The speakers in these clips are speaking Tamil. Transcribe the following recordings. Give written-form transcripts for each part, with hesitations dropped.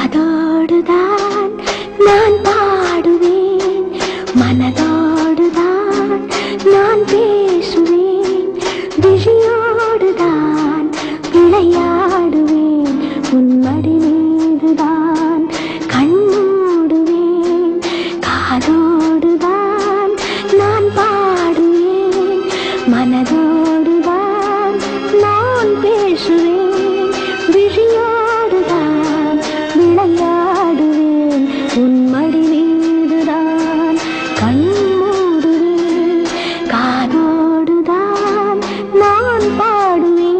காதோடுதான் நான் பாடுவேன், மனதோடுதான் நான் பேசுவேன், விழியோடுதான் விளையாடுவேன், உன்மடி மீதுதான் கண் மூடுவேன். காதோடுதான் நான் பாடுவேன், மனதோடுதான் நான் பேசுவேன், விழியோடுதான் விளையாடுவேன், உன்மடி மீதுதான் கண் மூடுவேன். காதோடுதான் நான் பாடுவேன்.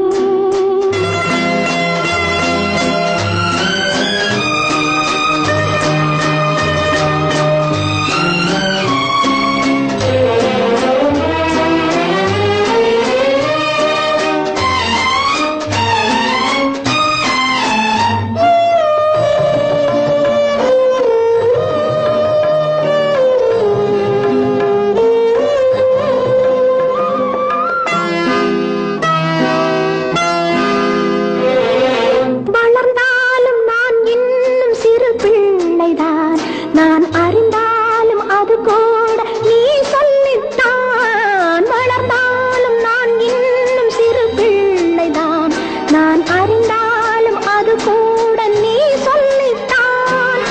நான் அறிந்தாலும் அது கூட நீ சொல்லித்தான். வளர்ந்தாலும் நான் இன்னும் சிறு பிள்ளைதான். நான் அறிந்தாலும் அது கூட நீ சொல்லித்தான்.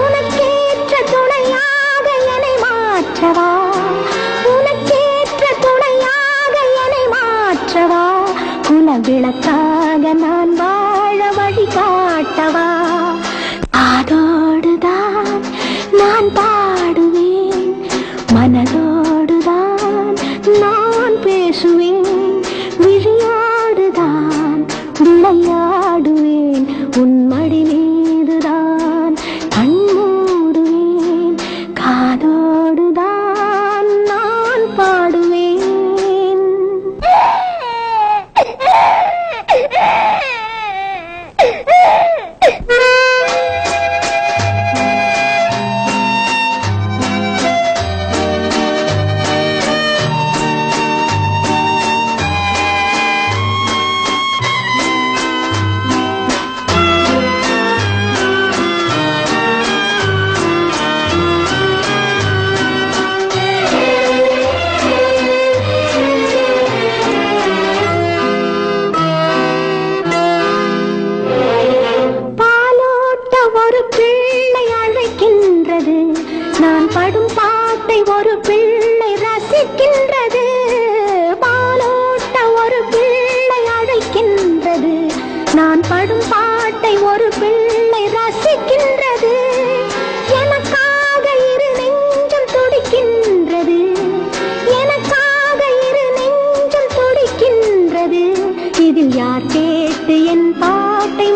உனக்கேற்ற துணையாக என்னை மாற்றவா, உனக்கேற்ற துணையாக என்னை மாற்றவா, குல விளக்காக நான் வாழ வழி காட்டவா. காதோடுதான் நான் பாடுவேன், மனதோடுதான் நான் பேசுவேன், விழியோடுதான் விளையாடுவேன், உன்மடி மீதுதான் கண் மூடுவேன். காதோடுதான் நான் பாடுவேன். நான் படும் பாட்டை ஒரு பிள்ளை ரசிக்கின்றது. பாலோட்ட ஒரு பிள்ளை அழைக்கின்றது. நான் படும் பாட்டை ஒரு பிள்ளை ரசிக்கின்றது. எனக்காக இரு நெஞ்சம் துடிக்கின்றது, எனக்காக இரு நெஞ்சம் துடிக்கின்றது. இதில் யார் கேட்டு என் பாட்டை